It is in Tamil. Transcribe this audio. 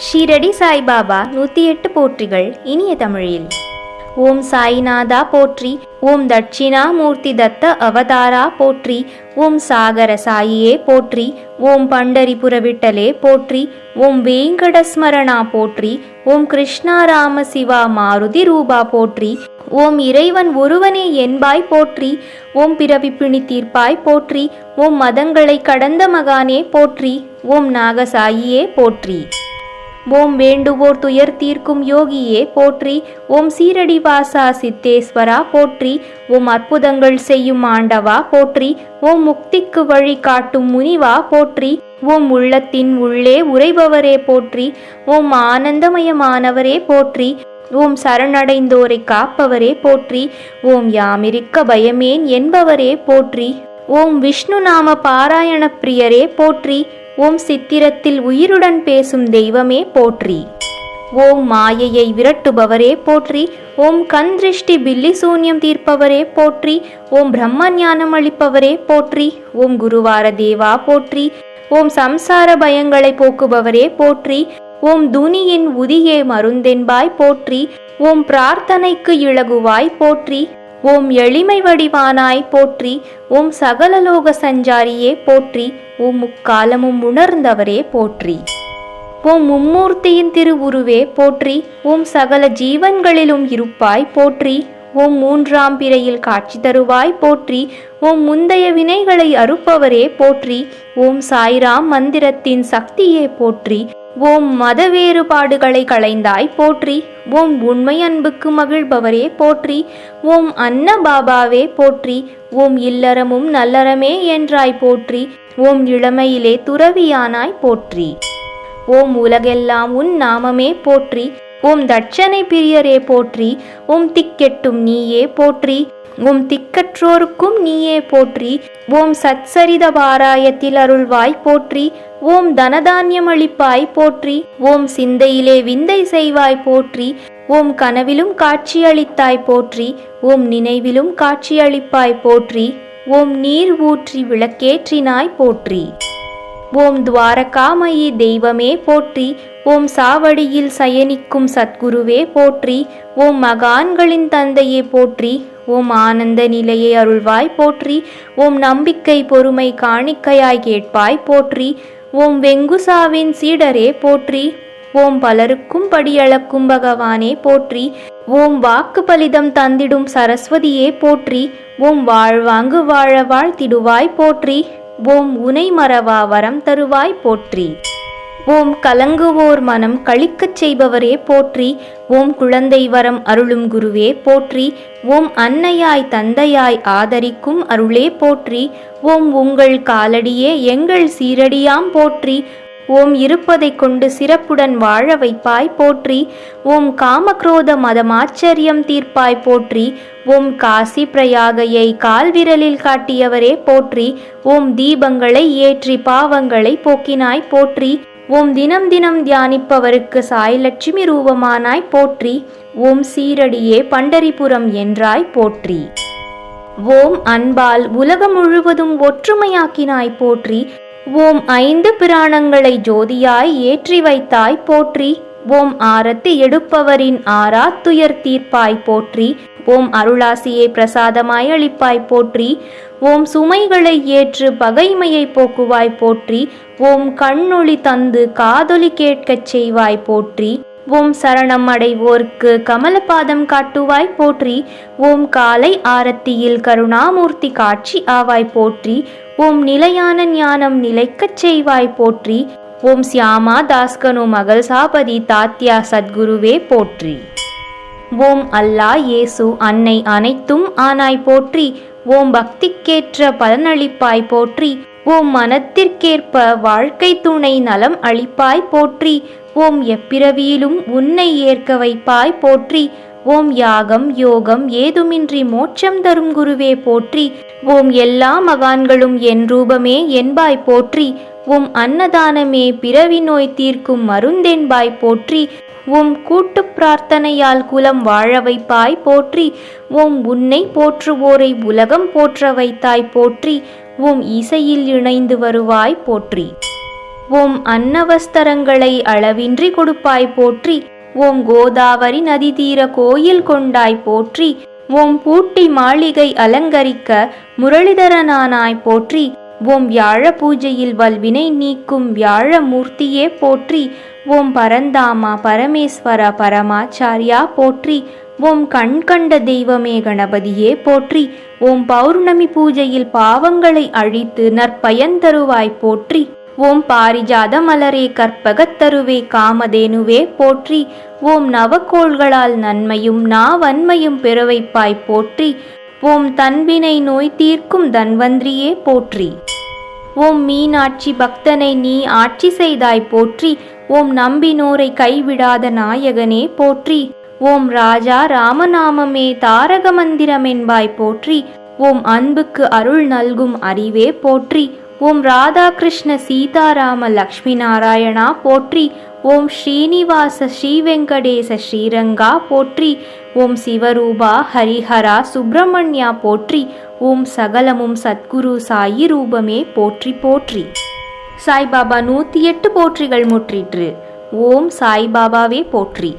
ஷீரடி சாய்பாபா 108 போற்றிகள் இனிய தமிழில். ஓம் சாய்நாதா போற்றி. ஓம் தட்சிணாமூர்த்தி தத்த அவதாரா போற்றி. ஓம் சாகர சாயியே போற்றி. ஓம் பண்டரிபுர விட்டலே போற்றி. ஓம் வேங்கடஸ்மரணா போற்றி. ஓம் கிருஷ்ணாராம சிவா மாருதி ரூபா போற்றி. ஓம் இறைவன் ஒருவனே என்பாய் போற்றி. ஓம் பிறவி பிணி தீர்ப்பாய் போற்றி. ஓம் மதங்களை கடந்த மகானே போற்றி. ஓம் நாகசாயியே போற்றி. ஓம் வேண்டுவோர் துயர் தீர்க்கும் யோகியே போற்றி. ஓம் சீரடி வாசா சித்தேஸ்வரா போற்றி. ஓம் அற்புதங்கள் செய்யும் ஆண்டவா போற்றி. ஓம் முக்திக்கு வழி காட்டும் முனிவா போற்றி. ஓம் உள்ளத்தின் உள்ளே உறைபவரே போற்றி. ஓம் ஆனந்தமயமானவரே போற்றி. ஓம் சரணடைந்தோரை காப்பவரே போற்றி. ஓம் யாமிருக்க பயமேன் என்பவரே போற்றி. ஓம் விஷ்ணு நாம பாராயண பிரியரே போற்றி. ஓம் சித்திரத்தில் உயிருடன் பேசும் தெய்வமே போற்றி. ஓம் மாயையை விரட்டுபவரே போற்றி. ஓம் கண் திருஷ்டி பில்லி சூன்யம் தீர்ப்பவரே போற்றி. ஓம் பிரம்ம ஞானம் அளிப்பவரே போற்றி. ஓம் குருவார தேவா போற்றி. ஓம் சம்சார பயங்களை போக்குபவரே போற்றி. ஓம் துனியின் உதியே மருந்தென்பாய் போற்றி. ஓம் பிரார்த்தனைக்கு இலகுவாய் போற்றி. ஓம் எளிமை வடிவானாய் போற்றி. ஓம் சகலலோக சஞ்சாரியே போற்றி. ஓம் முக்காலமும் உணர்ந்தவரே போற்றி. ஓம் மும்மூர்த்தியின் திருவுருவே போற்றி. ஓம் சகல ஜீவன்களிலும் இருப்பாய் போற்றி. ஓம் மூன்றாம் பிறையில் காட்சி தருவாய் போற்றி. ஓம் முந்தைய வினைகளை அறுப்பவரே போற்றி. ஓம் சாய்ராம் மந்திரத்தின் சக்தியே போற்றி. ஓம் மத வேறுபாடுகளை களைந்தாய் போற்றி. ஓம் உண்மை அன்புக்கு மகிழ்பவரே போற்றி. ஓம் அன்ன பாபாவே போற்றி. ஓம் இல்லறமும் நல்லறமே என்றாய் போற்றி. ஓம் இளமையிலே துறவியானாய் போற்றி. ஓம் உலகெல்லாம் உன் நாமமே போற்றி. ஓம் தட்சணை பிரியரே போற்றி. ஓம் திக்கெட்டும் நீயே போற்றி. ஓம் திக்கற்றோருக்கும் நீயே போற்றி. ஓம் சத்சரித பாராயத்தில் அருள்வாய் போற்றி. ஓம் தனதான்யம் அளிப்பாய் போற்றி. ஓம் சிந்தையிலே விந்தை செய்வாய் போற்றி. ஓம் கனவிலும் காட்சியளித்தாய் போற்றி. ஓம் நினைவிலும் காட்சியளிப்பாய் போற்றி. ஓம் நீர் ஊற்றி விளக்கேற்றினாய் போற்றி. ஓம் துவாரகாமயி தெய்வமே போற்றி. ஓம் சாவடியில் சயனிக்கும் சத்குருவே போற்றி. ஓம் மகான்களின் தந்தையே போற்றி. ஓம் ஆனந்த நிலையை அருள்வாய் போற்றி. ஓம் நம்பிக்கை பொறுமை காணிக்கையாய் கேட்பாய் போற்றி. ஓம் வெங்குசாவின் சீடரே போற்றி. ஓம் பலருக்கும் படியளக்கும் பகவானே போற்றி. ஓம் வாக்கு பலிதம் தந்திடும் சரஸ்வதியே போற்றி. ஓம் வாழ்வாங்கு வாழ வாழ்த்திடுவாய் போற்றி. ஓம் உனை மறவா வரம் தருவாய் போற்றி. ஓம் கலங்குவோர் மனம் களிக்கச் செய்பவரே போற்றி. ஓம் குழந்தை வரம் அருளும் குருவே போற்றி. ஓம் அன்னையாய் தந்தையாய் ஆதரிக்கும் அருளே போற்றி. ஓம் உங்கள் காலடியே எங்கள் சீரடியாம் போற்றி. ஓம் இருப்பதை கொண்டு சிறப்புடன் வாழ வைப்பாய் போற்றி. ஓம் காமக்ரோத மதமாச்சரியம் தீர்ப்பாய் போற்றி. ஓம் காசி பிரயாகையை கால்விரலில் காட்டியவரே போற்றி. ஓம் தீபங்களை ஏற்றி பாவங்களை போக்கினாய் போற்றி. ஓம் தினம் தினம் தியானிப்பவருக்கு சாய் லட்சுமி ரூபமானாய் போற்றி. ஓம் சீரடியே பண்டரிபுரம் என்றாய் போற்றி. ஓம் அன்பால் உலகம் முழுவதும் ஒற்றுமையாக்கினாய் போற்றி. ஓம் 5 பிராணங்களை ஜோதியாய் ஏற்றி வைத்தாய் போற்றி. ஓம் ஆரத்தி எடுப்பவரின் ஆராத்துயர் தீர்ப்பாய் போற்றி. ஓம் அருளாசியை பிரசாதமாய் அளிப்பாய் போற்றி. ஓம் சுமைகளை ஏற்று பகைமையை போக்குவாய் போற்றி. ஓம் கண்ணொளி தந்து காதொலி கேட்கச் செய்வாய் போற்றி. ஓம் சரணம் அடைவோர்க்கு கமலபாதம் காட்டுவாய் போற்றி. ஓம் காலை ஆரத்தியில் கருணாமூர்த்தி காட்சி ஆவாய் போற்றி. ஓம் நிலையான ஞானம் நிலைக்கச் செய்வாய் போற்றி. ஓம் சியாமா தாஸ்கனு மகள் சாபதி தாத்யா சத்குருவே போற்றி. ஓம் அல்லா இயேசு அன்னை அனைத்தும் ஆனாய் போற்றி. ஓம் பக்திக்கேற்ற பலனளிப்பாய் போற்றி. ஓம் மனத்திற்கேற்ப வாழ்க்கை துணை நலம் அளிப்பாய் போற்றி. ஓம் எப்பிறவியிலும் உன்னை ஏற்க வைப்பாய் போற்றி. ஓம் யாகம் யோகம் ஏதுமின்றி மோட்சம் தரும் குருவே போற்றி. ஓம் எல்லா மகான்களும் என் ரூபமே என்பாய் போற்றி. ஓம் அன்னதானமே பிறவி நோய் தீர்க்கும் மருந்தென்பாய் போற்றி. ஓம் கூட்டு பிரார்த்தனையால் குலம் வாழ வைப்பாய் போற்றி. ஓம் உன்னை போற்றுவோரை உலகம் போற்ற வைத்தாய் போற்றி. ஓம் இசையில் இணைந்து வருவாய் போற்றி. ஓம் அன்னவஸ்தரங்களை அளவின்றி கொடுப்பாய் போற்றி. ஓம் கோதாவரி நதி தீர கோயில் கொண்டாய் போற்றி. ஓம் பூட்டி மாளிகை அலங்கரிக்க முரளிதரனானாய் போற்றி. ஓம் வியாழ பூஜையில் வல்வினை நீக்கும் வியாழ மூர்த்தியே போற்றி. ஓம் பரந்தாமா பரமேஸ்வர பரமாச்சாரியா போற்றி. ஓம் கண் கண்ட தெய்வமே கணபதியே போற்றி. ஓம் பௌர்ணமி பூஜையில் பாவங்களை அழித்து நற்பயன் தருவாய் போற்றி. ஓம் பாரிஜாத மலரே கற்பகத்தருவே காமதேனுவே போற்றி. ஓம் நவக்கோள்களால் நன்மையும் நாவன்மையும் பெறவைப்பாய் போற்றி. ஓம் தன்வினை நோய் தீர்க்கும் தன்வந்திரியே போற்றி. ஓம் மீனாட்சி பக்தனை நீ ஆட்சி செய்தாய் போற்றி. ஓம் நம்பினோரை கைவிடாத நாயகனே போற்றி. ஓம் ராஜா ராமநாமமே தாரக மந்திரமென்பாய் போற்றி. ஓம் அன்புக்கு அருள் நல்கும் அறிவே போற்றி. ஓம் ராதாகிருஷ்ண சீதாராம லக்ஷ்மி நாராயணா போற்றி. ஓம் ஸ்ரீனிவாச ஸ்ரீவெங்கடேச ஸ்ரீரங்கா போற்றி. ஓம் சிவரூபா ஹரிஹரா சுப்பிரமணியா போற்றி. ஓம் சகலமும் சத்குரு சாயி ரூபமே போற்றி போற்றி. சாய்பாபா 108 போற்றிகள் முற்றிற்று. ஓம் சாய்பாபாவே போற்றி.